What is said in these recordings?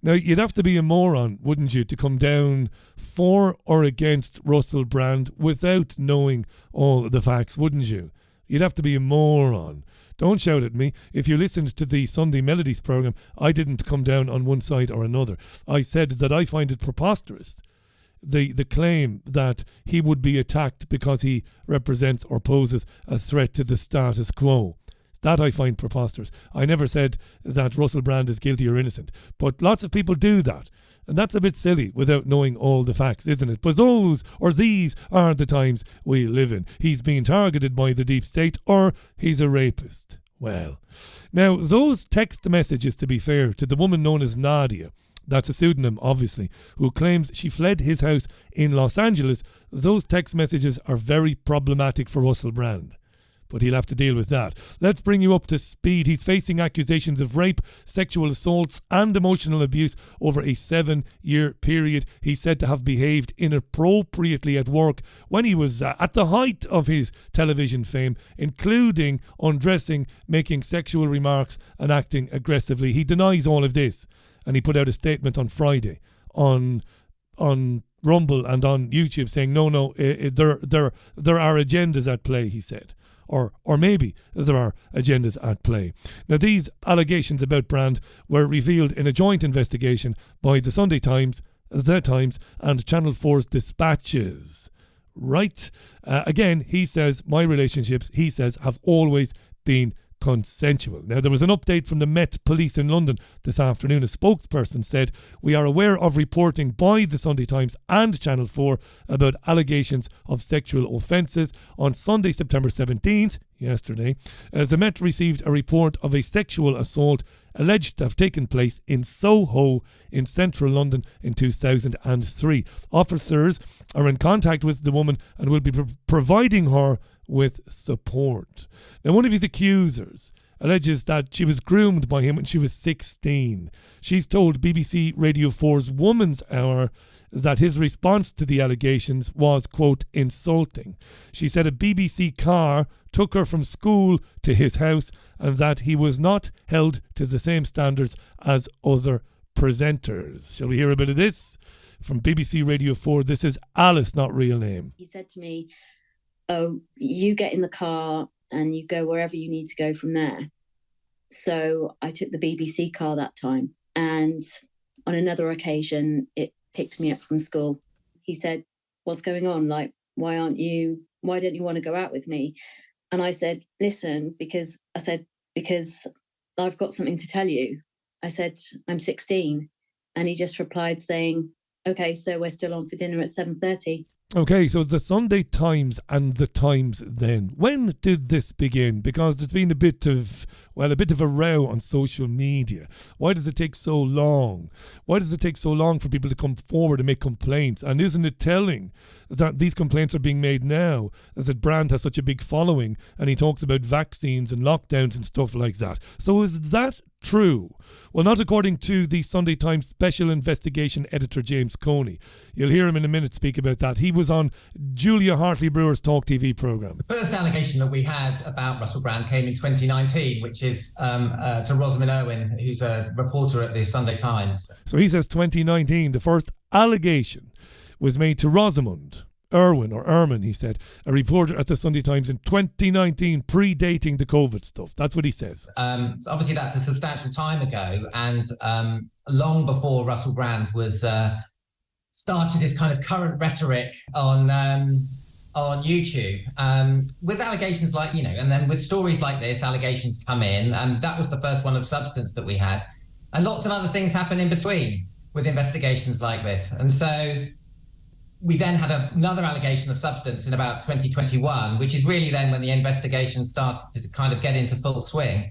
Now, you'd have to be a moron, wouldn't you, to come down for or against Russell Brand without knowing all the facts, wouldn't you? You'd have to be a moron. Don't shout at me. If you listened to the Sunday Melodies programme, I didn't come down on one side or another. I said that I find it preposterous, the claim that he would be attacked because he represents or poses a threat to the status quo. That I find preposterous. I never said that Russell Brand is guilty or innocent, but lots of people do that. And that's a bit silly without knowing all the facts, isn't it? But these are the times we live in. He's being targeted by the deep state, or he's a rapist. Well, now those text messages, to be fair, to the woman known as Nadia, that's a pseudonym obviously, who claims she fled his house in Los Angeles, those text messages are very problematic for Russell Brand. But he'll have to deal with that. Let's bring you up to speed. He's facing accusations of rape, sexual assaults and emotional abuse over a 7-year period. He's said to have behaved inappropriately at work when he was at the height of his television fame, including undressing, making sexual remarks and acting aggressively. He denies all of this, and he put out a statement on Friday on Rumble and on YouTube saying, no, there are agendas at play, he said. Or maybe there are agendas at play. Now, these allegations about Brand were revealed in a joint investigation by the Sunday Times, The Times and Channel 4's Dispatches. Right? Again, he says, my relationships, he says, have always been consensual. Now, there was an update from the Met Police in London this afternoon. A spokesperson said, we are aware of reporting by the Sunday Times and Channel 4 about allegations of sexual offences. On Sunday, September 17th, yesterday, the Met received a report of a sexual assault alleged to have taken place in Soho in central London in 2003. Officers are in contact with the woman and will be providing her with support. Now, one of his accusers alleges that she was groomed by him when she was 16. She's told BBC Radio 4's Woman's Hour that his response to the allegations was, quote, insulting. She said a BBC car took her from school to his house and that he was not held to the same standards as other presenters. Shall we hear a bit of this? From BBC Radio 4, this is Alice, not real name. He said to me, oh, you get in the car and you go wherever you need to go from there. So I took the BBC car that time. And on another occasion, it picked me up from school. He said, what's going on? Like, why don't you want to go out with me? And I said, listen, because I've got something to tell you. I said, I'm 16. And he just replied saying, okay, so we're still on for dinner at 7:30. Okay, so the Sunday Times and the Times then. When did this begin? Because there's been a bit of a row on social media. Why does it take so long? Why does it take so long for people to come forward and make complaints? And isn't it telling that these complaints are being made now as that Brand has such a big following and he talks about vaccines and lockdowns and stuff like that? So is that true? Well, not according to the Sunday Times special investigation editor James Coney. You'll hear him in a minute speak about that. He was on Julia Hartley-Brewer's Talk TV programme. The first allegation that we had about Russell Brand came in 2019, which is to Rosamund Irwin, who's a reporter at the Sunday Times. So he says 2019, the first allegation was made to Rosamund Irwin, or Erman, he said, a reporter at the Sunday Times in 2019, predating the COVID stuff. That's what he says. Obviously, that's a substantial time ago, and long before Russell Brand was started his kind of current rhetoric on YouTube, with allegations like, and then with stories like this, allegations come in, and that was the first one of substance that we had. And lots of other things happen in between with investigations like this. And so we then had another allegation of substance in about 2021, which is really then when the investigation started to kind of get into full swing.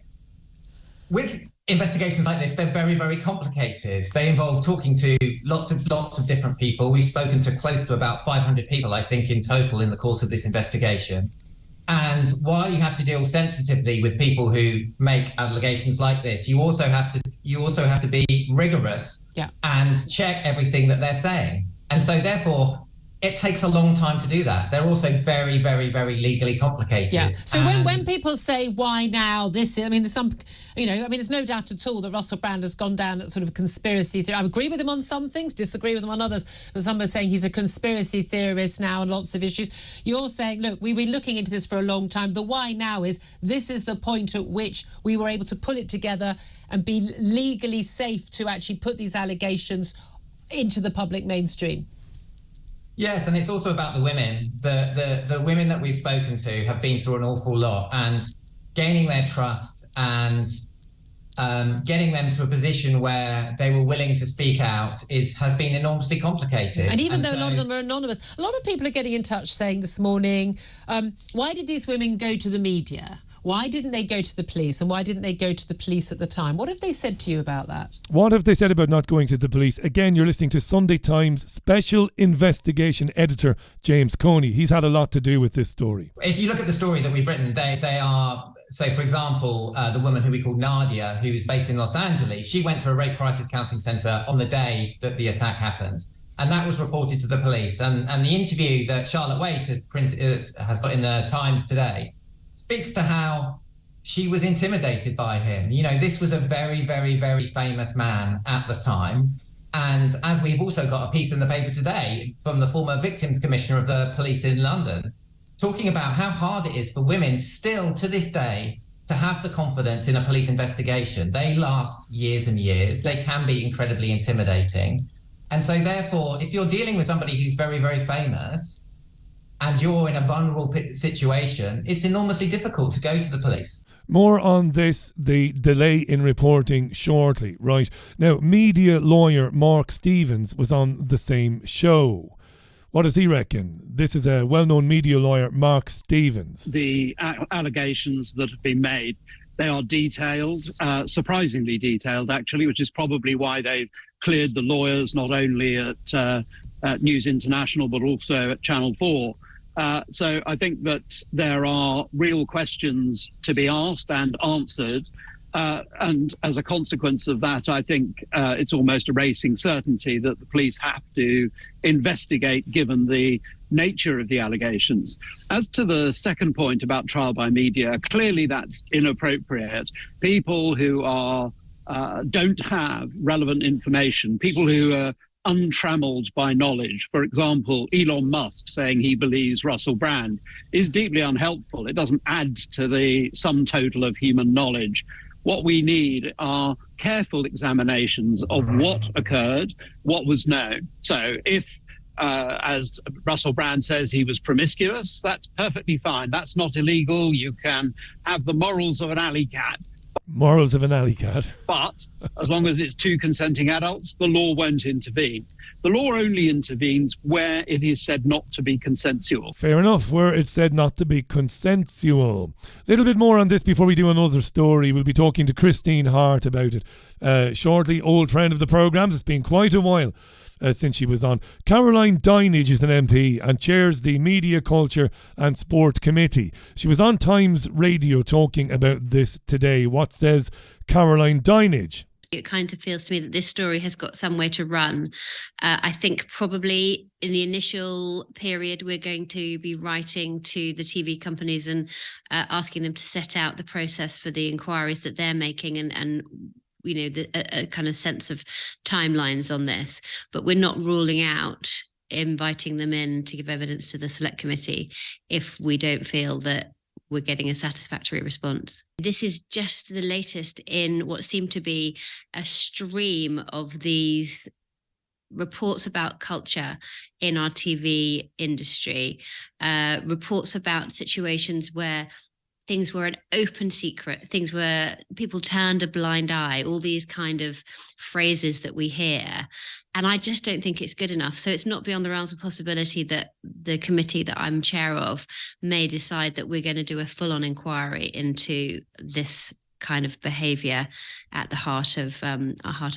With investigations like this, they're very, very complicated. They involve talking to lots of different people. We've spoken to close to about 500 people, I think, in total in the course of this investigation. And while you have to deal sensitively with people who make allegations like this, you also have to be rigorous and check everything that they're saying. And so therefore, it takes a long time to do that. They're also very, very, very legally complicated. Yeah. So when people say, why now? There's no doubt at all that Russell Brand has gone down at sort of a conspiracy theory. I agree with him on some things, disagree with him on others. But some are saying he's a conspiracy theorist now on lots of issues. You're saying, look, we've been looking into this for a long time. The why now is this is the point at which we were able to pull it together and be legally safe to actually put these allegations into the public mainstream. Yes, and it's also about the women. The women that we've spoken to have been through an awful lot, and gaining their trust and getting them to a position where they were willing to speak out has been enormously complicated. And even though a lot of them are anonymous, a lot of people are getting in touch saying this morning, why did these women go to the media? Why didn't they go to the police? And why didn't they go to the police at the time? What have they said to you about that? What have they said about not going to the police? Again, you're listening to Sunday Times Special Investigation Editor James Coney. He's had a lot to do with this story. If you look at the story that we've written, they are, so for example, the woman who we call Nadia, who's based in Los Angeles, she went to a rape crisis counselling centre on the day that the attack happened. And that was reported to the police. And the interview that Charlotte Wace has got in the Times today speaks to how she was intimidated by him. You know, this was a very, very, very famous man at the time. And as we've also got a piece in the paper today from the former Victims Commissioner of the police in London, talking about how hard it is for women still to this day to have the confidence in a police investigation. They last years and years. They can be incredibly intimidating. And so therefore, if you're dealing with somebody who's very, very famous, and you're in a vulnerable situation, it's enormously difficult to go to the police. More on this, the delay in reporting shortly. Right. Now, media lawyer Mark Stevens was on the same show. What does he reckon? This is a well-known media lawyer, Mark Stevens. The allegations that have been made, they are detailed, surprisingly detailed, actually, which is probably why they've cleared the lawyers not only at News International, but also at Channel 4. So I think that there are real questions to be asked and answered. And as a consequence of that, I think it's almost a racing certainty that the police have to investigate given the nature of the allegations. As to the second point about trial by media, clearly that's inappropriate. People who are don't have relevant information, people who are untrammeled by knowledge. For example, Elon Musk saying he believes Russell Brand is deeply unhelpful. It doesn't add to the sum total of human knowledge. What we need are careful examinations of what occurred, what was known. So if, as Russell Brand says, he was promiscuous, that's perfectly fine. That's not illegal. You can have the morals of an alley cat. Morals of an alley cat. But as long as it's two consenting adults, the law won't intervene. The law only intervenes where it is said not to be consensual. Fair enough, where it's said not to be consensual. Little bit more on this before we do another story. We'll be talking to Christine Hart about it shortly. Old friend of the programmes. It's been quite a while since she was on. Caroline Dinenage is an MP and chairs the Media, Culture and Sport Committee. She was on Times Radio talking about this today. What says Caroline Dinenage? It kind of feels to me that this story has got some way to run. I think probably in the initial period, we're going to be writing to the TV companies and asking them to set out the process for the inquiries that they're making and you know, a kind of sense of timelines on this. But we're not ruling out inviting them in to give evidence to the select committee if we don't feel that we're getting a satisfactory response. This is just the latest in what seemed to be a stream of these reports about culture in our TV industry, reports about situations where things were an open secret, things where people turned a blind eye, all these kind of phrases that we hear. And I just don't think it's good enough. So it's not beyond the realms of possibility that the committee that I'm chair of may decide that we're going to do a full-on inquiry into this kind of behaviour at the heart of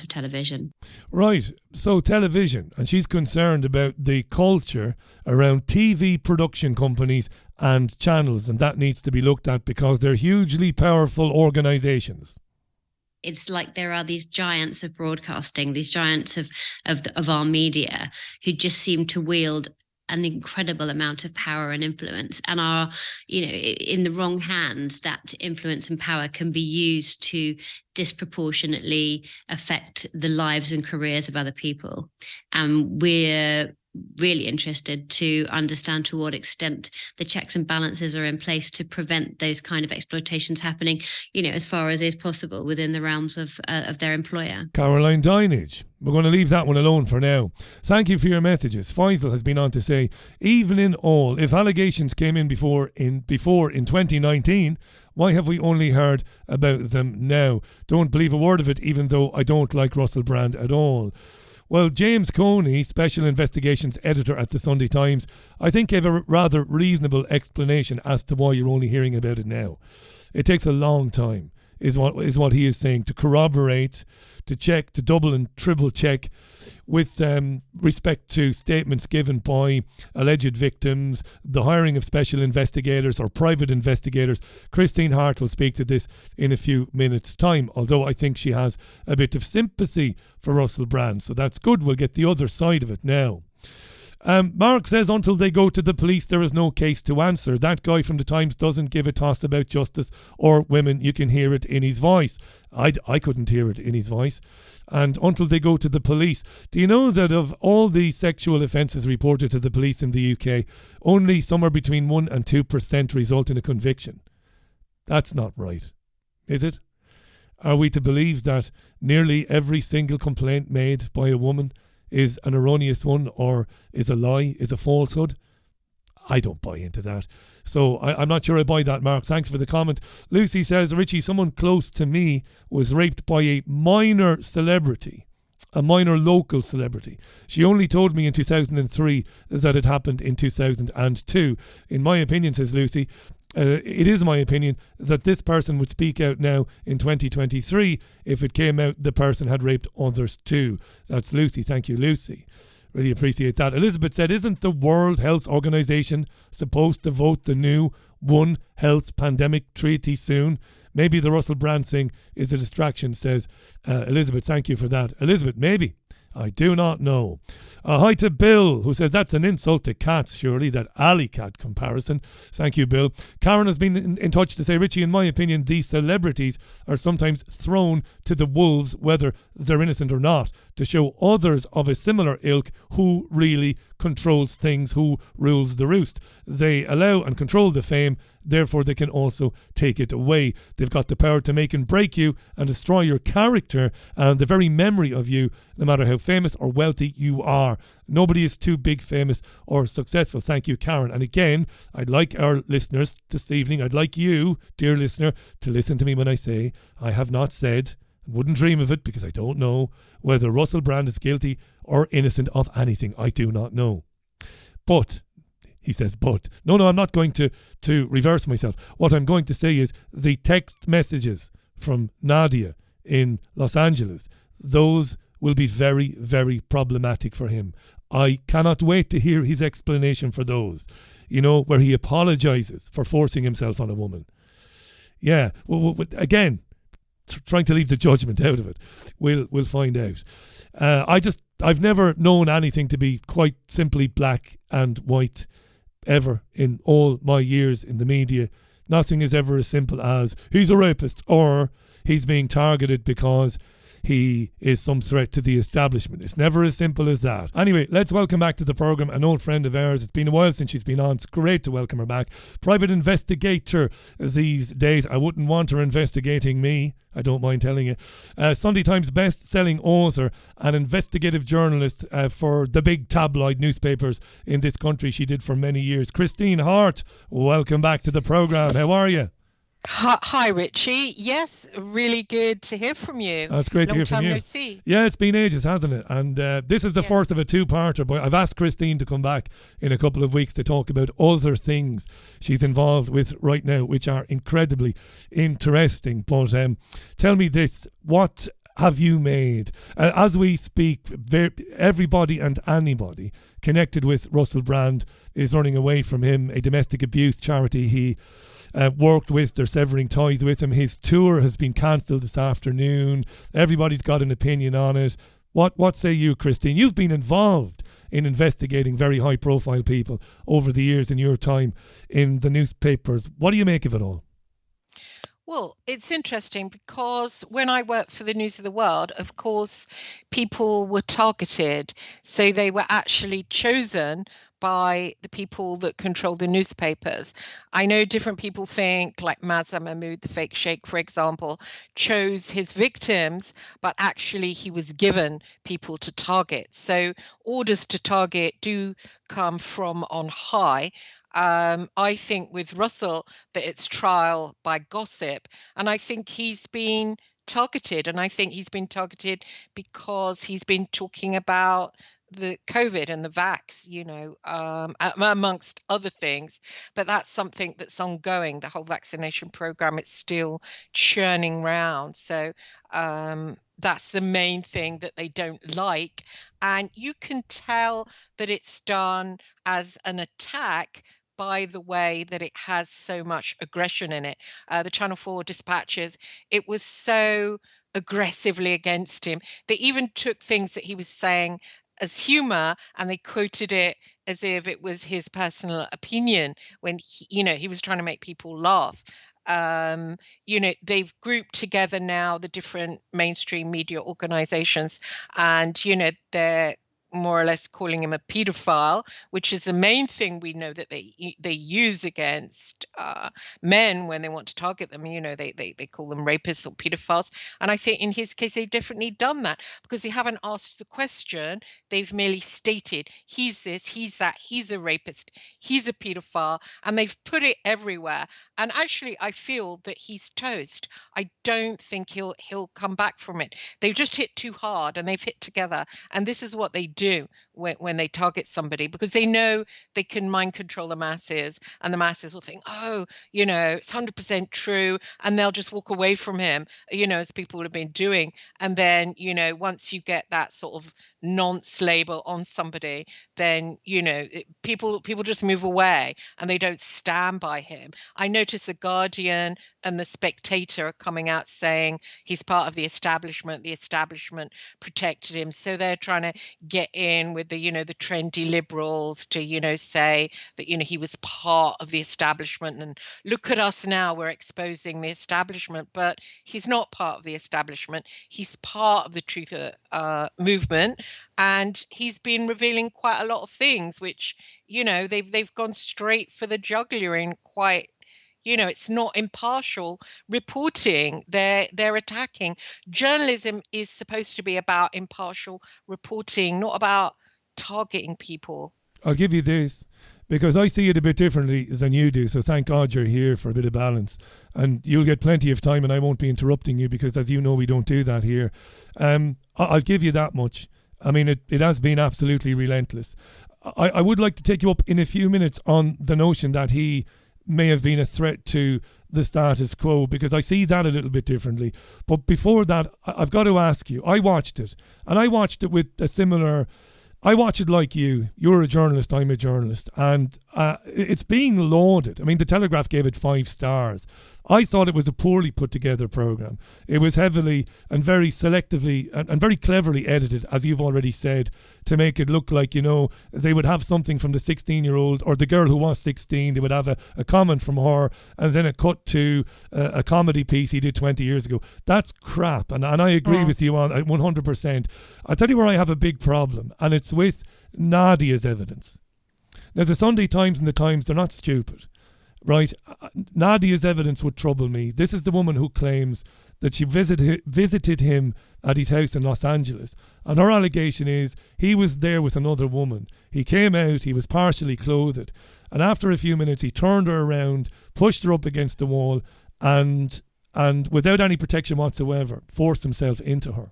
television. Right, so television, and she's concerned about the culture around TV production companies and channels, and that needs to be looked at because they're hugely powerful organisations. It's like there are these giants of broadcasting, these giants of our media who just seem to wield an incredible amount of power and influence, and are, in the wrong hands, that influence and power can be used to disproportionately affect the lives and careers of other people. And we're really interested to understand to what extent the checks and balances are in place to prevent those kind of exploitations happening, as far as is possible within the realms of their employer. Caroline Dinage. We're going to leave that one alone for now. Thank you for your messages. Faisal has been on to say, even in all, if allegations came in before in 2019, why have we only heard about them now? Don't believe a word of it, even though I don't like Russell Brand at all. Well, James Coney, Special Investigations Editor at the Sunday Times, I think gave a rather reasonable explanation as to why you're only hearing about it now. It takes a long time, is what he is saying, to corroborate, to check, to double and triple check with respect to statements given by alleged victims, the hiring of special investigators or private investigators. Christine Hart will speak to this in a few minutes' time, although I think she has a bit of sympathy for Russell Brand, so that's good. We'll get the other side of it now. Mark says, until they go to the police, there is no case to answer. That guy from the Times doesn't give a toss about justice or women. You can hear it in his voice. I couldn't hear it in his voice. And until they go to the police. Do you know that of all the sexual offences reported to the police in the UK, only somewhere between 1 and 2% result in a conviction? That's not right, is it? Are we to believe that nearly every single complaint made by a woman is an erroneous one, or is a lie, is a falsehood? I don't buy into that. So I'm not sure I buy that, Mark. Thanks for the comment. Lucy says, Ritchie, someone close to me was raped by a minor celebrity, a minor local celebrity. She only told me in 2003 that it happened in 2002. In my opinion, says Lucy, it is my opinion that this person would speak out now in 2023 if it came out the person had raped others too. That's Lucy. Thank you, Lucy. Really appreciate that. Elizabeth said, isn't the World Health Organization supposed to vote the new One Health Pandemic Treaty soon? Maybe the Russell Brand thing is a distraction, says Elizabeth. Thank you for that. Elizabeth, maybe. I do not know. Hi to Bill, who says that's an insult to cats, surely, that alley cat comparison. Thank you, Bill. Karen has been in touch to say, Ritchie, in my opinion, these celebrities are sometimes thrown to the wolves, whether they're innocent or not, to show others of a similar ilk who really controls things, who rules the roost. They allow and control the fame, therefore they can also take it away. They've got the power to make and break you and destroy your character and the very memory of you, no matter how famous or wealthy you are. Nobody is too big, famous or successful. Thank you, Karen. And again, I'd like our listeners this evening, I'd like you, dear listener, to listen to me when I say I have not said, wouldn't dream of it because I don't know, whether Russell Brand is guilty or innocent of anything. I do not know. But he says, but. No, I'm not going to reverse myself. What I'm going to say is the text messages from Nadia in Los Angeles, those will be very, very problematic for him. I cannot wait to hear his explanation for those, where he apologises for forcing himself on a woman. Yeah, well, again, trying to leave the judgment out of it. We'll find out. I've never known anything to be quite simply black and white ever in all my years in the media. Nothing is ever as simple as he's a rapist or he's being targeted because he is some threat to the establishment. It's never as simple as that. Anyway, let's welcome back to the programme an old friend of ours. It's been a while since she's been on. It's great to welcome her back. Private investigator these days. I wouldn't want her investigating me. I don't mind telling you. Sunday Times best-selling author and investigative journalist for the big tabloid newspapers in this country. She did for many years. Christine Hart, welcome back to the programme. How are you? Hi, Ritchie. Yes, really good to hear from you. That's great to hear from you. No see. Yeah, it's been ages, hasn't it? And this is the first of a two-parter, but I've asked Christine to come back in a couple of weeks to talk about other things she's involved with right now, which are incredibly interesting. But tell me this, what have you made? As we speak, everybody and anybody connected with Russell Brand is running away from him, a domestic abuse charity he worked with. They're severing ties with him. His tour has been cancelled this afternoon. Everybody's got an opinion on it. What say you, Christine? You've been involved in investigating very high profile people over the years in your time in the newspapers. What do you make of it all? Well, it's interesting because when I worked for the News of the World, of course, people were targeted. So they were actually chosen by the people that control the newspapers. I know different people think, like Mazza Mahmood, the fake sheikh, for example, chose his victims, but actually he was given people to target. So orders to target do come from on high. I think with Russell that it's trial by gossip, and I think he's been targeted, and I think he's been targeted because he's been talking about the COVID and the vax, amongst other things. But that's something that's ongoing. The whole vaccination program is still churning round. So that's the main thing that they don't like. And you can tell that it's done as an attack by the way that it has so much aggression in it. The Channel 4 dispatches, it was so aggressively against him. They even took things that he was saying as humor and they quoted it as if it was his personal opinion when he was trying to make people laugh. They've grouped together now the different mainstream media organizations, and they're more or less calling him a pedophile, which is the main thing we know that they use against men when they want to target them. They call them rapists or pedophiles. And I think in his case, they've definitely done that because they haven't asked the question. They've merely stated, he's this, he's that, he's a rapist, he's a pedophile, and they've put it everywhere. And actually, I feel that he's toast. I don't think he'll come back from it. They've just hit too hard and they've hit together. And this is what they do when they target somebody, because they know they can mind control the masses, and the masses will think, it's 100% true, and they'll just walk away from him, as people have been doing. And then, once you get that sort of nonce label on somebody, then, people just move away and they don't stand by him. I noticed The Guardian and The Spectator are coming out saying he's part of the establishment protected him. So they're trying to get in with the trendy liberals to say that he was part of the establishment, and look at us now, we're exposing the establishment. But he's not part of the establishment, he's part of the truth movement, and he's been revealing quite a lot of things which they've gone straight for the jugular in quite. It's not impartial reporting. They're attacking. Journalism is supposed to be about impartial reporting, not about targeting people. I'll give you this, because I see it a bit differently than you do, so thank God you're here for a bit of balance. And you'll get plenty of time and I won't be interrupting you because, as you know, we don't do that here. I'll give you that much. I mean, it has been absolutely relentless. I would like to take you up in a few minutes on the notion that he may have been a threat to the status quo, because I see that a little bit differently. But before that, I've got to ask you, I watched it, and I watched it with a similar... I watch it like you. You're a journalist, I'm a journalist, and it's being lauded. I mean, the Telegraph gave it 5 stars. I thought it was a poorly put together programme. It was heavily and very selectively and very cleverly edited, as you've already said, to make it look like, they would have something from the 16-year-old or the girl who was 16. They would have a comment from her, and then a cut to a comedy piece he did 20 years ago. That's crap, and I agree with you on 100%. I'll tell you where I have a big problem, and it's with Nadia's evidence. Now, the Sunday Times and the Times, they're not stupid, right? Nadia's evidence would trouble me. This is the woman who claims that she visited him at his house in Los Angeles, and her allegation is he was there with another woman. He came out, he was partially clothed, and after a few minutes he turned her around, pushed her up against the wall, and without any protection whatsoever, forced himself into her.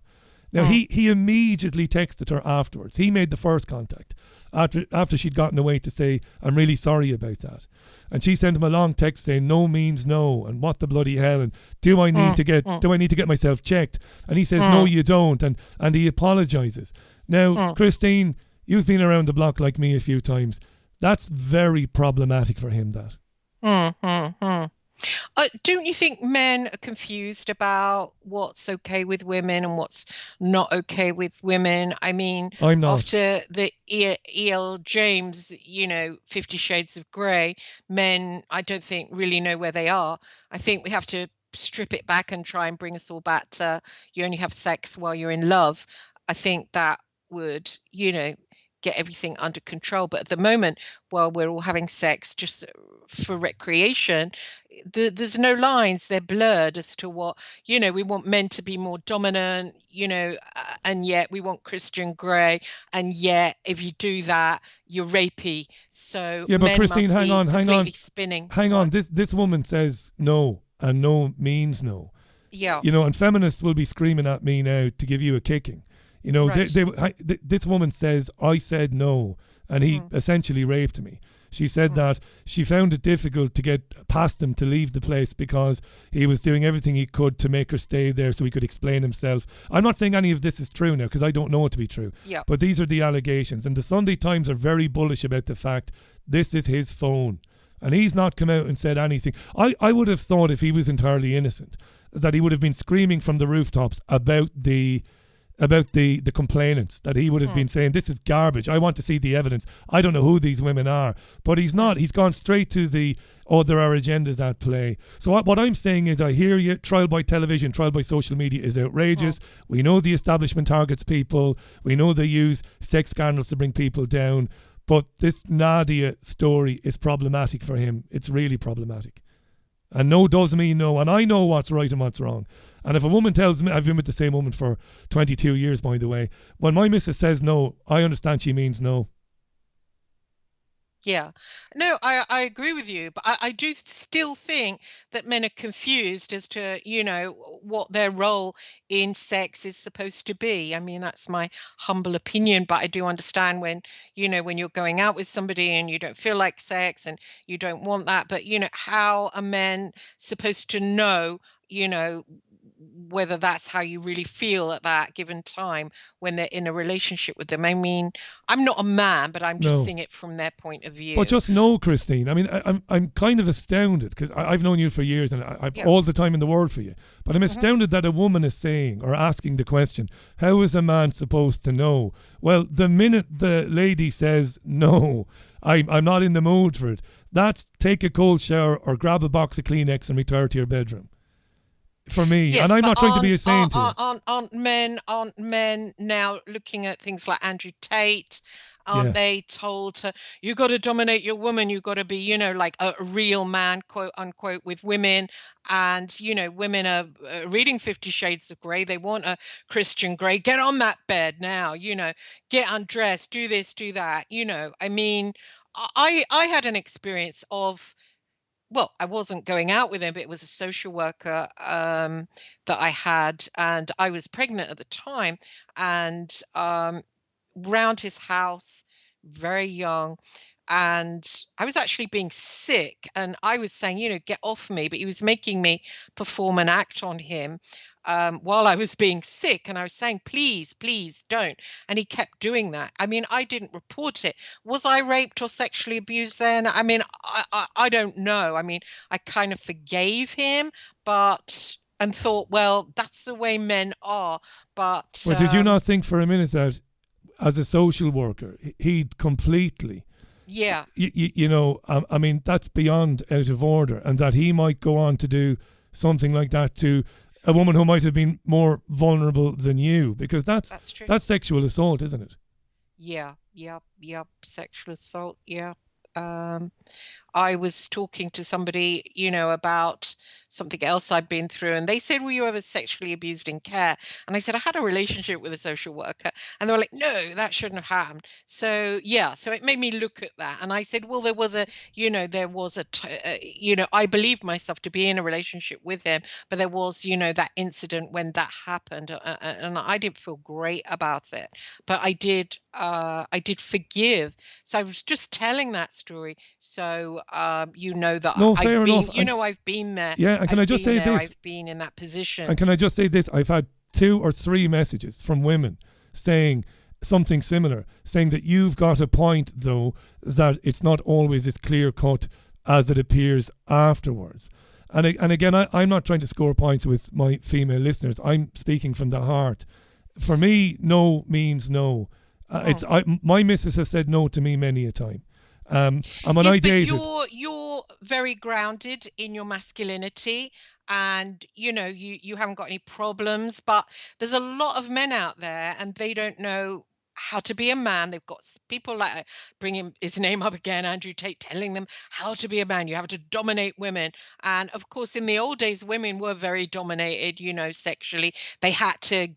Now, he immediately texted her afterwards. He made the first contact after she'd gotten away to say, I'm really sorry about that. And she sent him a long text saying, no means no, and what the bloody hell, and do I need to get myself checked? And he says, no, you don't, and he apologises. Now, Christine, you've been around the block like me a few times. That's very problematic for him, that. Don't you think men are confused about what's okay with women and what's not okay with women? I mean, I'm not. after the E.L. James, 50 Shades of Grey, men, I don't think really know where they are. I think we have to strip it back and try and bring us all back to you only have sex while you're in love. I think that would, get everything under control. But at the moment, while we're all having sex just for recreation, there's no lines. They're blurred as to what, we want men to be more dominant, and yet we want Christian Grey. And yet, if you do that, you're rapey. So yeah, but Christine, hang on. Spinning. Hang on. This woman says no, and no means no. Yeah. And feminists will be screaming at me now to give you a kicking. Right. This woman says, I said no, and he essentially raped me. She said that she found it difficult to get past him to leave the place because he was doing everything he could to make her stay there so he could explain himself. I'm not saying any of this is true now because I don't know it to be true. Yeah. But these are the allegations. And the Sunday Times are very bullish about the fact this is his phone. And he's not come out and said anything. I would have thought if he was entirely innocent that he would have been screaming from the rooftops about the complainants, that he would have been saying, this is garbage, I want to see the evidence, I don't know who these women are. But he's not. He's gone straight to there are agendas at play. So what I'm saying is, I hear you, trial by television, trial by social media is outrageous. We know the establishment targets people, we know they use sex scandals to bring people down, but this Nadia story is problematic for him. It's really problematic. And no does mean no, and I know what's right and what's wrong. And if a woman tells me, I've been with the same woman for 22 years, by the way, when my missus says no, I understand she means no. Yeah, no, I agree with you, but I do still think that men are confused as to, what their role in sex is supposed to be. I mean, that's my humble opinion, but I do understand when you're going out with somebody and you don't feel like sex and you don't want that, but, how are men supposed to know, whether that's how you really feel at that given time when they're in a relationship with them. I mean, I'm not a man, but I'm just seeing it from their point of view. But just know, Christine, I mean, I'm kind of astounded because I've known you for years and I've all the time in the world for you. But I'm astounded that a woman is saying or asking the question, how is a man supposed to know? Well, the minute the lady says no, I'm not in the mood for it, that's take a cold shower or grab a box of Kleenex and retire to your bedroom. For me, yes, and I'm not trying to be a saint here. Aren't men now looking at things like Andrew Tate? Aren't they told to, you got to dominate your woman, you got to be, like a real man, quote unquote, with women. And, women are reading 50 Shades of Grey. They want a Christian Grey. Get on that bed now, get undressed, do this, do that. I mean, I had an experience of, well, I wasn't going out with him, but it was a social worker that I had, and I was pregnant at the time, and round his house, very young, and I was actually being sick, and I was saying, get off me, but he was making me perform an act on him while I was being sick, and I was saying, please don't, and he kept doing that. I mean, I didn't report it. Was I raped or sexually abused then? I mean, I don't know. I mean, I kind of forgave him, and thought, well, that's the way men are. But did you not think for a minute that as a social worker, he'd completely... Yeah. I mean, that's beyond out of order, and that he might go on to do something like that to a woman who might have been more vulnerable than you, because that's true. That's sexual assault, isn't it? Yeah. Sexual assault. Yeah. I was talking to somebody, about something else I'd been through, and they said, were you ever sexually abused in care? And I said, I had a relationship with a social worker, and they were like, no, that shouldn't have happened. So so it made me look at that, and I said, well, there was I believed myself to be in a relationship with him, but there was, that incident when that happened, and I didn't feel great about it, but I did forgive. So I was just telling that story, so that fair enough. I've been there. Yeah, and can I just say this? I've been in that position. And can I just say this? I've had 2 or 3 messages from women saying something similar, saying that you've got a point, though, that it's not always as clear cut as it appears afterwards. And again, I'm not trying to score points with my female listeners. I'm speaking from the heart. For me, no means no. My missus has said no to me many a time. And when I dated, you're very grounded in your masculinity, and you haven't got any problems. But there's a lot of men out there, and they don't know how to be a man. They've got people like, bring his name up again, Andrew Tate, telling them how to be a man. You have to dominate women. And of course, in the old days, women were very dominated, sexually. They had to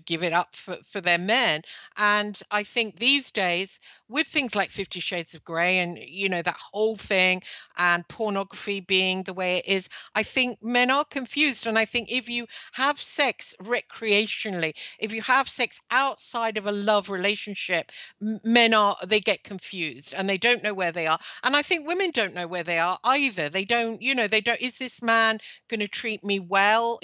give it up for their men. And I think these days, with things like 50 Shades of Grey and that whole thing, and pornography being the way it is, I think men are confused. And I think if you have sex recreationally, if you have sex outside of a love relationship, they get confused and they don't know where they are. And I think women don't know where they are either. They don't, is this man going to treat me well?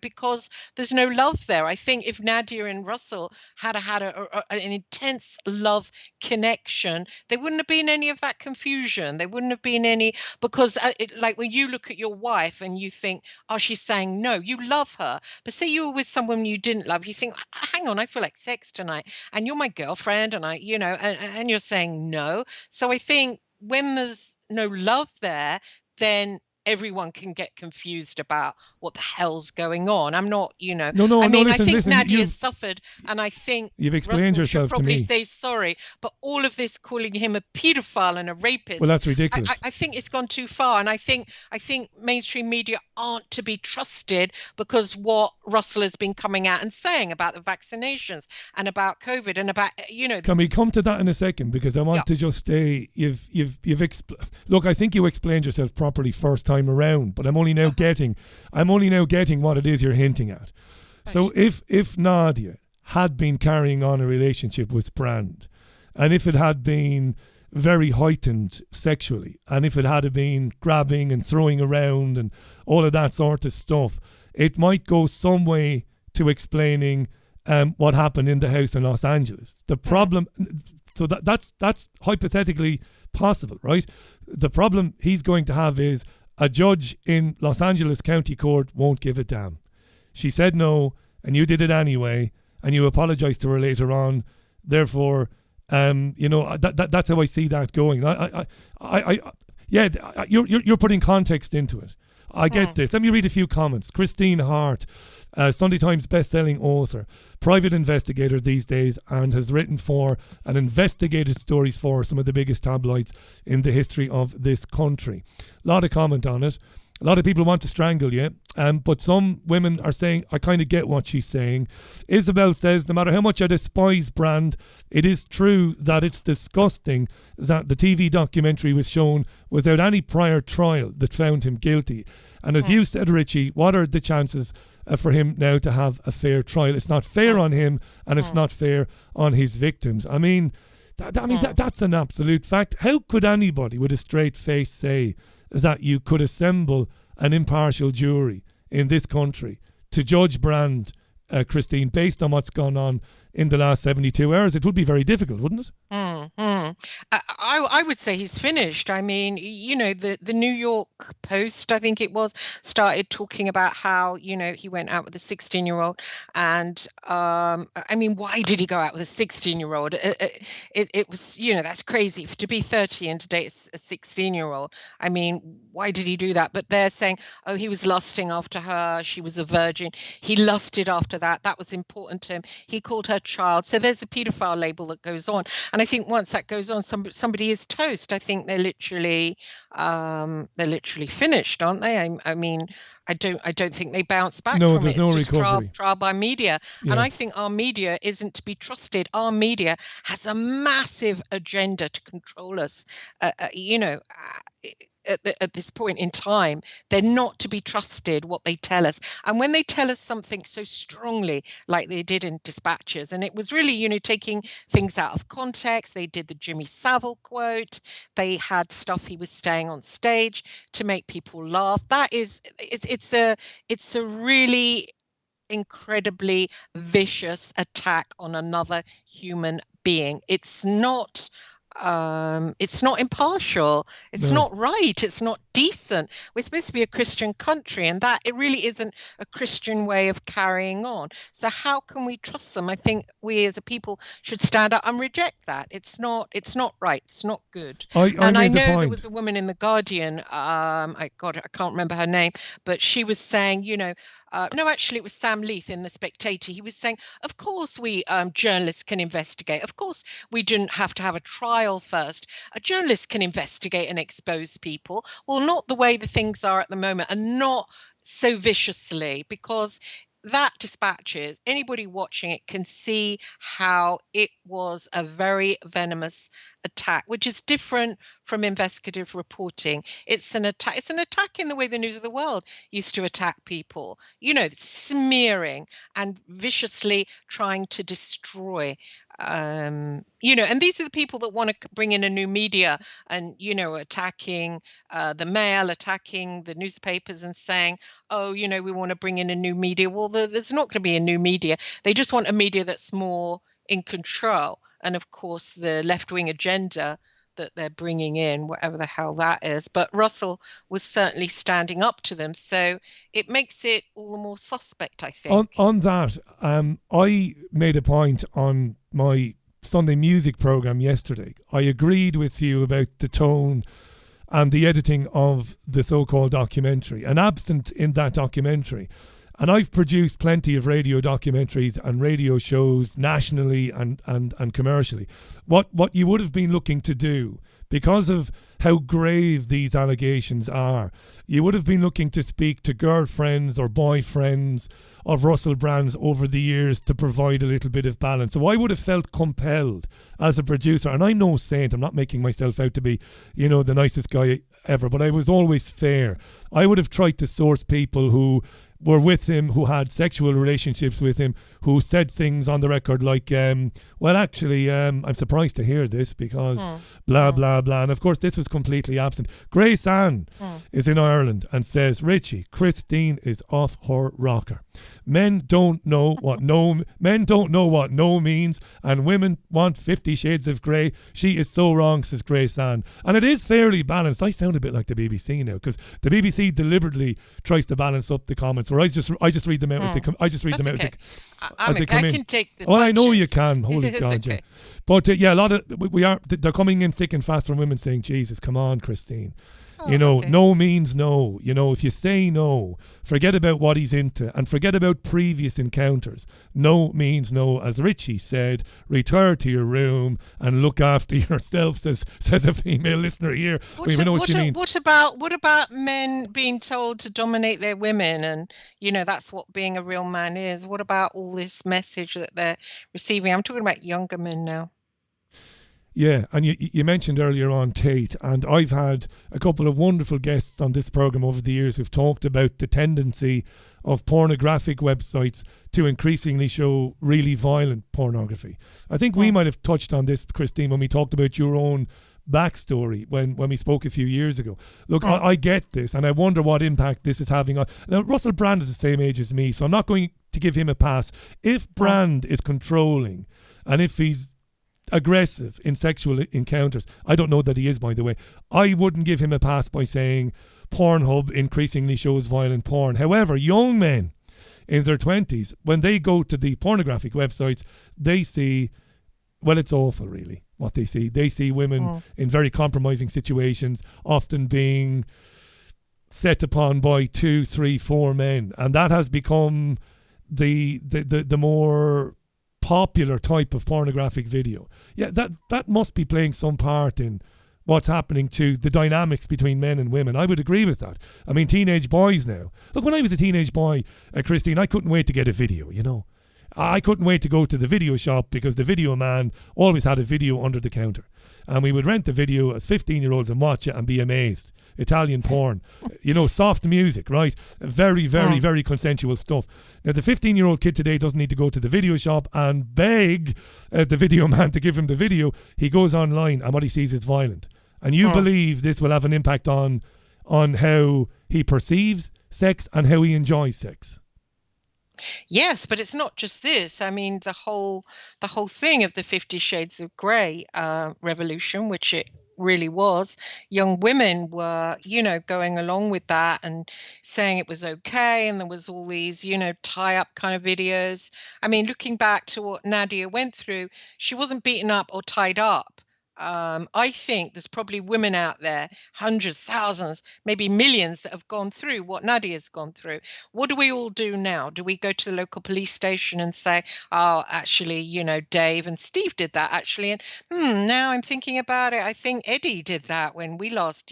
Because there's no love there. I think if Nadia and Russell had an intense love connection, there wouldn't have been any of that confusion. There wouldn't have been any, because like when you look at your wife and you think, oh, she's saying no, you love her. But say you were with someone you didn't love, you think, hang on, I feel like sex tonight, and you're my girlfriend, and and you're saying no. So I think when there's no love there, then everyone can get confused about what the hell's going on. I'm not, No, I listen, think Nadia's suffered, and I think you've explained Russell yourself should probably to me. say sorry. But all of this calling him a paedophile and a rapist, well, that's ridiculous. I think it's gone too far, and I think mainstream media aren't to be trusted, because what Russell has been coming out and saying about the vaccinations and about COVID and about Can we come to that in a second? Because I want to just say look, I think you explained yourself properly first time around, but I'm only now getting what it is you're hinting at. So if Nadia had been carrying on a relationship with Brand, and if it had been very heightened sexually, and if it had been grabbing and throwing around and all of that sort of stuff, it might go some way to explaining what happened in the house in Los Angeles. The problem, so that's hypothetically possible, right? The problem he's going to have is a judge in Los Angeles County Court won't give a damn. She said no, and you did it anyway, and you apologised to her later on. Therefore, that's how I see that going. You're putting context into it. I get this. Let me read a few comments. Christine Hart, Sunday Times best-selling author, private investigator these days, and has written for and investigated stories for some of the biggest tabloids in the history of this country. A lot of comment on it. A lot of people want to strangle you, but some women are saying, I kind of get what she's saying. Isabel says, no matter how much I despise Brand, it is true that it's disgusting that the TV documentary was shown without any prior trial that found him guilty. And as you said, Ritchie, what are the chances for him now to have a fair trial? It's not fair on him, and it's not fair on his victims. I mean, that's an absolute fact. How could anybody with a straight face say that you could assemble an impartial jury in this country to judge Brand, Christine, based on what's gone on in the last 72 hours? It would be very difficult, wouldn't it? I would say he's finished. I mean, the New York Post, I think it was, started talking about how, he went out with a 16-year-old. And I mean, why did he go out with a 16-year-old? It was, that's crazy to be 30 and to date a 16-year-old. I mean, why did he do that? But they're saying, oh, he was lusting after her. She was a virgin. He lusted after that. That was important to him. He called her child. So there's the paedophile label that goes on. And I think once that goes on, somebody is toast. I think they're literally finished, aren't they? I mean, I don't think they bounce back. No, from there's it. no It's just recovery. trial by media. Yeah. And I think our media isn't to be trusted. Our media has a massive agenda to control us. At this point in time, they're not to be trusted, what they tell us. And when they tell us something so strongly, like they did in Dispatches, and it was really, taking things out of context. They did the Jimmy Savile quote. They had stuff he was saying on stage to make people laugh. It's a really incredibly vicious attack on another human being. It's not impartial. It's not right. It's not decent. We're supposed to be a Christian country, and that it really isn't a Christian way of carrying on. So how can we trust them? I think we as a people should stand up and reject that. It's not right. It's not good. I And I made the know there point. was a woman in The Guardian, I can't remember her name, but she was saying, no, actually it was Sam Leith in The Spectator. He was saying, of course we journalists can investigate. Of course we didn't have to have a trial first. A journalist can investigate and expose people. Well, not the way the things are at the moment, and not so viciously, because that dispatches anybody watching it can see how it was a very venomous attack, which is different from investigative reporting. It's an attack. It's an attack in the way the News of the World used to attack people, smearing and viciously trying to destroy. And these are the people that want to bring in a new media and, attacking the Mail, attacking the newspapers and saying, oh, we want to bring in a new media. Well, there's not going to be a new media. They just want a media that's more in control. And of course, the left-wing agenda that they're bringing in, whatever the hell that is. But Russell was certainly standing up to them. So it makes it all the more suspect, I think. On that, I made a point on my Sunday music programme yesterday. I agreed with you about the tone and the editing of the so-called documentary. And absent in that documentary, and I've produced plenty of radio documentaries and radio shows nationally and commercially. What you would have been looking to do, because of how grave these allegations are, you would have been looking to speak to girlfriends or boyfriends of Russell Brand's over the years to provide a little bit of balance. So I would have felt compelled as a producer, and I'm no saint, I'm not making myself out to be, the nicest guy ever, but I was always fair. I would have tried to source people who were with him, who had sexual relationships with him, who said things on the record like, I'm surprised to hear this because blah, blah, blah. And of course, this was completely absent. Grace Ann is in Ireland and says, Ritchie, Christine is off her rocker. Men don't know what no means, and women want 50 Shades of Grey. She is so wrong, says Grace Ann. And it is fairly balanced. I sound a bit like the BBC now, because the BBC deliberately tries to balance up the comments, where I just read them out as they come. I just read them out as they come in. I can take the I know you can. Holy God, okay. yeah. But a lot of they're coming in thick and fast from women saying, Jesus, come on, Christine. Okay. No means no. If you say no, forget about what he's into and forget about previous encounters. No means no. As Ritchie said, retire to your room and look after yourself, says a female listener here. We know what she means. What about men being told to dominate their women, and that's what being a real man is? What about all this message that they're receiving? I'm talking about younger men now. Yeah, and you mentioned earlier on Tate, and I've had a couple of wonderful guests on this programme over the years who've talked about the tendency of pornographic websites to increasingly show really violent pornography. I think we might have touched on this, Christine, when we talked about your own backstory when we spoke a few years ago. Look, I get this, and I wonder what impact this is having on... Now, Russell Brand is the same age as me, so I'm not going to give him a pass. If Brand is controlling, and if he's aggressive in sexual encounters, I don't know that he is, by the way, I wouldn't give him a pass by saying Pornhub increasingly shows violent porn. However, young men in their 20s, when they go to the pornographic websites, they see, well, it's awful really what they see. They see women in very compromising situations, often being set upon by 2, 3, 4 men, and that has become the more popular type of pornographic video. Yeah, that must be playing some part in what's happening to the dynamics between men and women. I would agree with that. I mean, teenage boys now. Look, when I was a teenage boy, Christine, I couldn't wait to get a video, I couldn't wait to go to the video shop because the video man always had a video under the counter. And we would rent the video as 15-year-olds and watch it and be amazed. Italian porn, soft music, right? Very, very, very consensual stuff. Now, the 15-year-old kid today doesn't need to go to the video shop and beg the video man to give him the video. He goes online and what he sees is violent. And you believe this will have an impact on how he perceives sex and how he enjoys sex. Yes, but it's not just this. I mean, the whole thing of the 50 Shades of Grey revolution, which it really was. Young women were, going along with that and saying it was okay. And there was all these, tie up kind of videos. I mean, looking back to what Nadia went through, she wasn't beaten up or tied up. I think there's probably women out there, hundreds, thousands, maybe millions, that have gone through what Nadia's gone through. What do we all do now? Do we go to the local police station and say, oh, actually, Dave and Steve did that actually, and now I'm thinking about it, I think Eddie did that when we lost,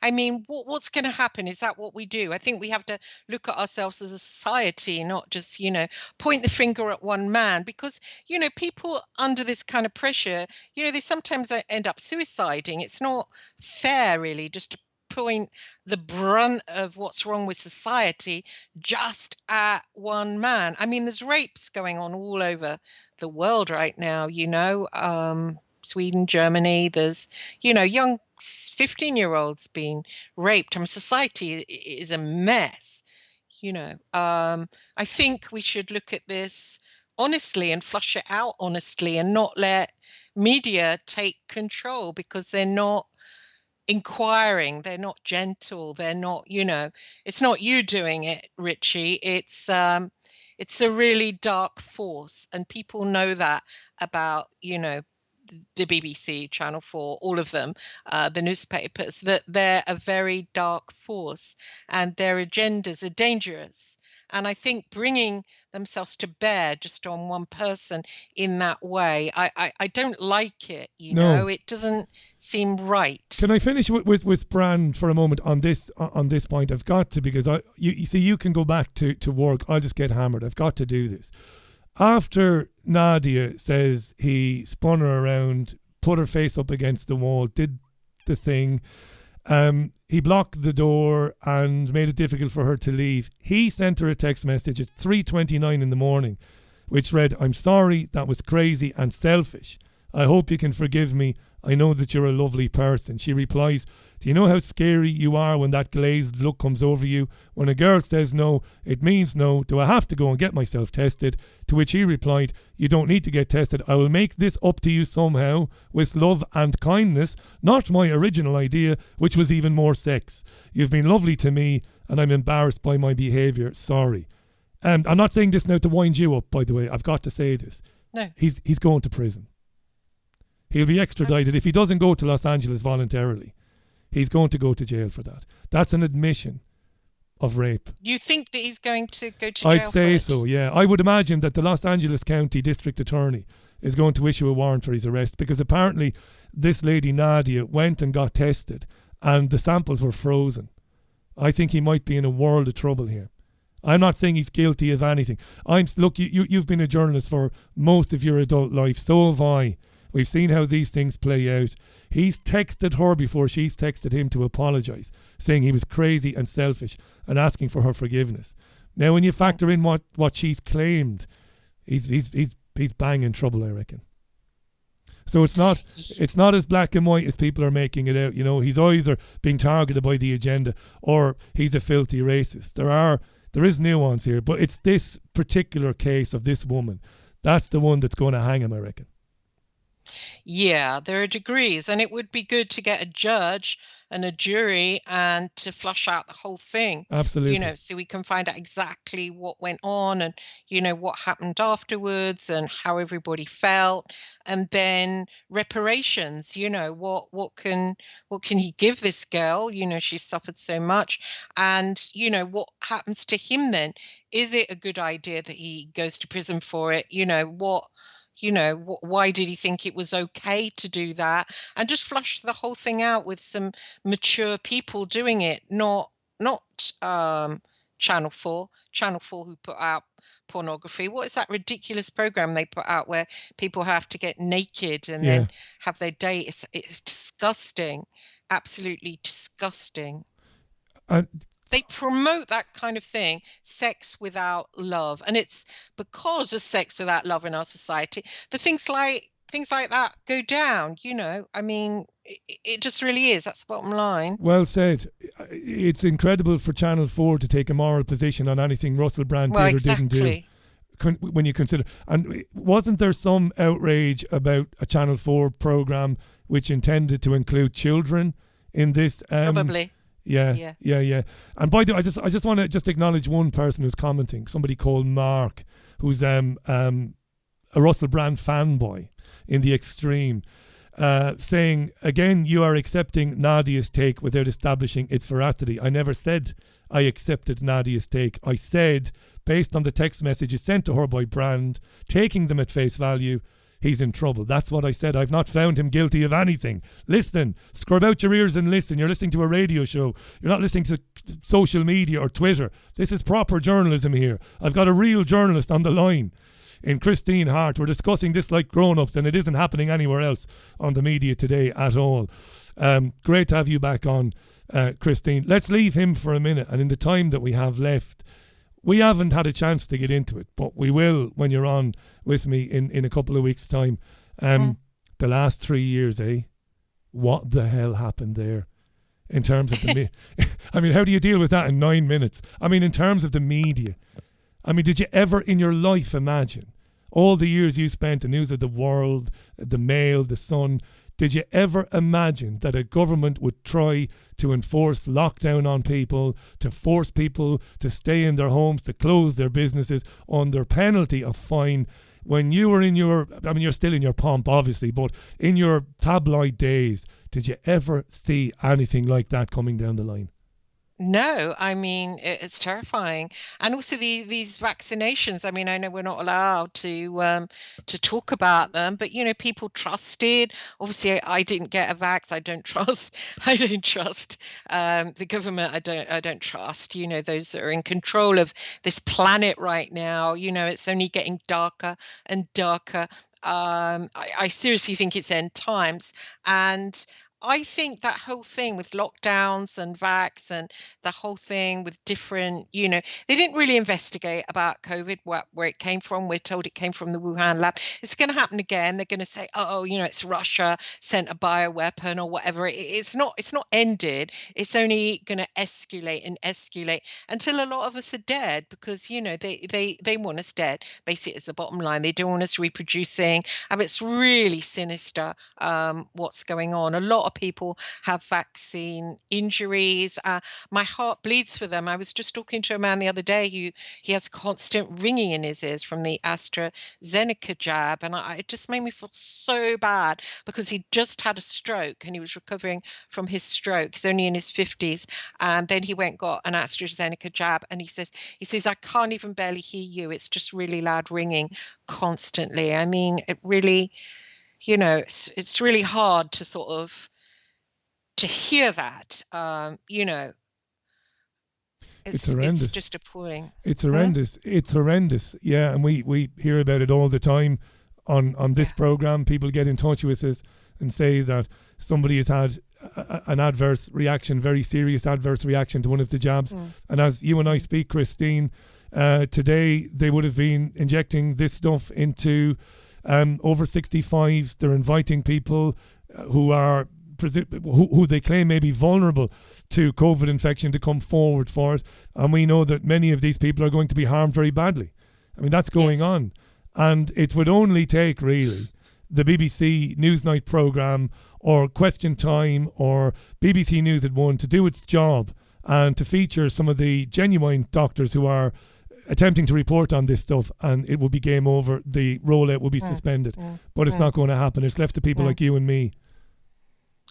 I mean, what's going to happen? Is that what we do? I think we have to look at ourselves as a society, not just, point the finger at one man, because, people under this kind of pressure, they sometimes end up suiciding. It's not fair, really, just to point the brunt of what's wrong with society just at one man. I mean, there's rapes going on all over the world right now, Sweden, Germany, there's, young 15-year-olds being raped. I mean, society is a mess, I think we should look at this honestly and flush it out honestly and not let media take control, because they're not inquiring, they're not gentle, they're not, it's not you doing it, Ritchie, it's a really dark force, and people know that about, the BBC, Channel 4, all of them, the newspapers, that they're a very dark force and their agendas are dangerous. And I think bringing themselves to bear just on one person in that way, I don't like it, No. It doesn't seem right. Can I finish with Brand for a moment on this point? I've got to, because you see, you can go back to work. I'll just get hammered. I've got to do this. After Nadia says he spun her around, put her face up against the wall, did the thing, he blocked the door and made it difficult for her to leave. He sent her a text message at 3:29 in the morning, which read, "I'm sorry, that was crazy and selfish. I hope you can forgive me. I know that you're a lovely person." She replies, "Do you know how scary you are when that glazed look comes over you? When a girl says no, it means no. Do I have to go and get myself tested?" To which he replied, "You don't need to get tested. I will make this up to you somehow, with love and kindness, not my original idea, which was even more sex. You've been lovely to me, and I'm embarrassed by my behaviour. Sorry." I'm not saying this now to wind you up, by the way. I've got to say this. No. He's going to prison. He'll be extradited. If he doesn't go to Los Angeles voluntarily, he's going to go to jail for that. That's an admission of rape. You think that he's going to go to jail? I'd say so, yeah. I would imagine that the Los Angeles County District Attorney is going to issue a warrant for his arrest, because apparently this lady Nadia went and got tested and the samples were frozen. I think he might be in a world of trouble here. I'm not saying he's guilty of anything. Look, you've been a journalist for most of your adult life. So have I. We've seen how these things play out. He's texted her before she's texted him to apologise, saying he was crazy and selfish and asking for her forgiveness. Now, when you factor in what she's claimed, he's bang in trouble, I reckon. So it's not as black and white as people are making it out. He's either being targeted by the agenda or he's a filthy racist. There is nuance here, but it's this particular case of this woman. That's the one that's going to hang him, I reckon. Yeah, there are degrees, and it would be good to get a judge and a jury and to flush out the whole thing. Absolutely. So we can find out exactly what went on and, what happened afterwards and how everybody felt. And then reparations, what can he give this girl? She's suffered so much. And, what happens to him then? Is it a good idea that he goes to prison for it? Why did he think it was okay to do that? And just flush the whole thing out with some mature people doing it, not Channel 4 who put out pornography. What is that ridiculous program they put out where people have to get naked and then have their day? It's disgusting, absolutely disgusting. They promote that kind of thing, sex without love. And it's because of sex without love in our society that things like that go down, I mean, it just really is. That's the bottom line. Well said. It's incredible for Channel 4 to take a moral position on anything Russell Brand did or didn't do. when you consider, and wasn't there some outrage about a Channel 4 program which intended to include children in this? Probably. Yeah. And by the way, I just want to just acknowledge one person who's commenting. Somebody called Mark, who's a Russell Brand fanboy in the extreme, saying, again, you are accepting Nadia's take without establishing its veracity. I never said I accepted Nadia's take. I said, based on the text messages sent to her by Brand, taking them at face value, he's in trouble. That's what I said. I've not found him guilty of anything. Listen, scrub out your ears and listen. You're listening to a radio show. You're not listening to social media or Twitter. This is proper journalism here. I've got a real journalist on the line in Christine Hart. We're discussing this like grown-ups, and it isn't happening anywhere else on the media today at all. Great to have you back on, Christine. Let's leave him for a minute, and in the time that we have left, we haven't had a chance to get into it, but we will when you're on with me in a couple of weeks' time. The last 3 years, what the hell happened there in terms of the I mean, how do you deal with that in 9 minutes? I mean, in terms of the media, I mean, did you ever in your life imagine all the years you spent in News of the World, the Mail, the Sun, did you ever imagine that a government would try to enforce lockdown on people, to force people to stay in their homes, to close their businesses under penalty of fine? When you were in your, I mean, you're still in your pomp, obviously, but in your tabloid days, did you ever see anything like that coming down the line? No, I mean, it's terrifying. And also these vaccinations, I mean, I know we're not allowed to talk about them, but, you know, people trusted. Obviously, I didn't get a vax. I don't trust the government. I don't trust, you know, those that are in control of this planet right now. You know, it's only getting darker and darker. I seriously think it's end times. And I think that whole thing with lockdowns and vax and the whole thing with different, you know, they didn't really investigate about COVID, where it came from. We're told it came from the Wuhan lab. It's going to happen again. They're going to say, oh, you know, it's Russia sent a bioweapon or whatever. It's not ended. It's only going to escalate and escalate until a lot of us are dead, because, you know, they want us dead. Basically, it's the bottom line. They don't want us reproducing. And it's really sinister what's going on. A lot of people have vaccine injuries. My heart bleeds for them. I was just talking to a man the other day who he has constant ringing in his ears from the AstraZeneca jab, and it just made me feel so bad, because he just had a stroke and he was recovering from his stroke. He's only in his 50s, and then he went and got an AstraZeneca jab, and he says I can't even barely hear you. It's just really loud ringing constantly. I mean, it really, you know, it's really hard to sort of to hear that, you know. It's horrendous. It's just appalling. It's horrendous. It's horrendous. Yeah, and we hear about it all the time on this program. People get in touch with us and say that somebody has had an adverse reaction, very serious adverse reaction to one of the jabs. And as you and I speak, Christine, today they would have been injecting this stuff into over 65s. They're inviting people who are who they claim may be vulnerable to COVID infection to come forward for it. And we know that many of these people are going to be harmed very badly. I mean, that's going on. And it would only take, really, the BBC Newsnight programme or Question Time or BBC News at 1 to do its job and to feature some of the genuine doctors who are attempting to report on this stuff, and it will be game over. The rollout will be suspended. But it's not going to happen. It's left to people like you and me.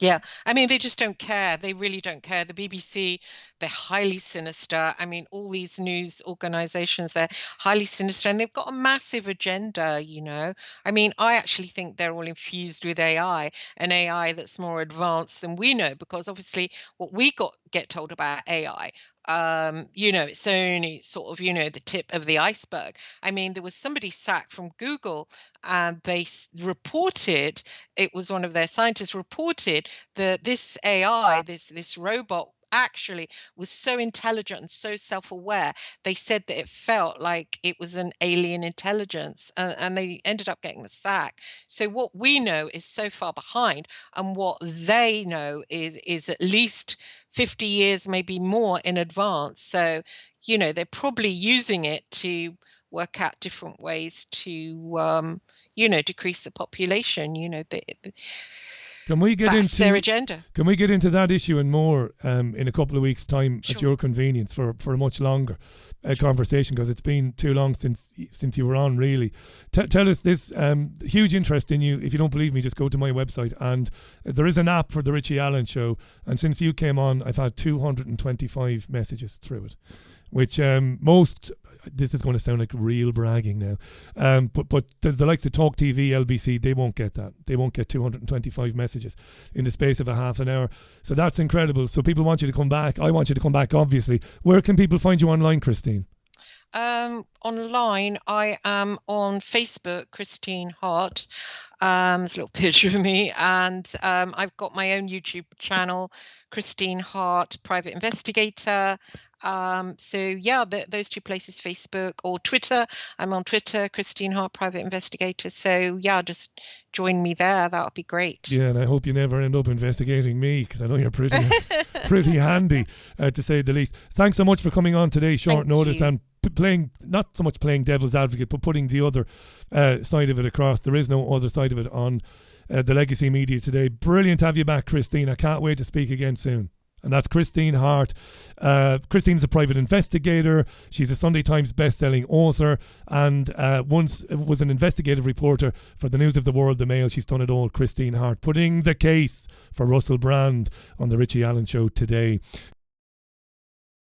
Yeah, I mean, they just don't care. They really don't care. The BBC, they're highly sinister. I mean, all these news organizations, they're highly sinister, and they've got a massive agenda, you know. I mean, I actually think they're all infused with AI, an AI that's more advanced than we know, because obviously what we get told about AI, you know, it's only sort of, you know, the tip of the iceberg. I mean, there was somebody sacked from Google, and they reported, it was one of their scientists reported that this AI, this robot, actually was so intelligent and so self-aware, they said that it felt like it was an alien intelligence, and they ended up getting the sack. So what we know is so far behind, and what they know is at least 50 years, maybe more in advance. So, you know, they're probably using it to work out different ways to, decrease the population. That's their agenda. Can we get into that issue and more in a couple of weeks' time at your convenience for a much longer conversation, because it's been too long since you were on, really. Tell us this, huge interest in you. If you don't believe me, just go to my website, and there is an app for the Ritchie Allen Show, and since you came on, I've had 225 messages through it, which this is going to sound like real bragging now, but the likes of Talk TV, LBC, they won't get that. They won't get 225 messages in the space of a half an hour. So that's incredible. So people want you to come back. I want you to come back, obviously. Where can people find you online, Christine? Online, I am on Facebook, Christine Hart. There's a little picture of me, and I've got my own YouTube channel, Christine Hart, Private Investigator. Those two places, Facebook or Twitter. I'm on Twitter, Christine Hart, Private Investigator. So just join me there. That would be great. Yeah, and I hope you never end up investigating me, because I know you're pretty handy, to say the least. Thanks so much for coming on today, short notice, and not so much playing devil's advocate, but putting the other side of it across. There is no other side of it on the legacy media today. Brilliant to have you back, Christine. I can't wait to speak again soon. And that's Christine Hart. Christine's a private investigator. She's a Sunday Times best-selling author, and once was an investigative reporter for the News of the World, the Mail. She's done it all. Christine Hart, putting the case for Russell Brand on the Ritchie Allen Show today.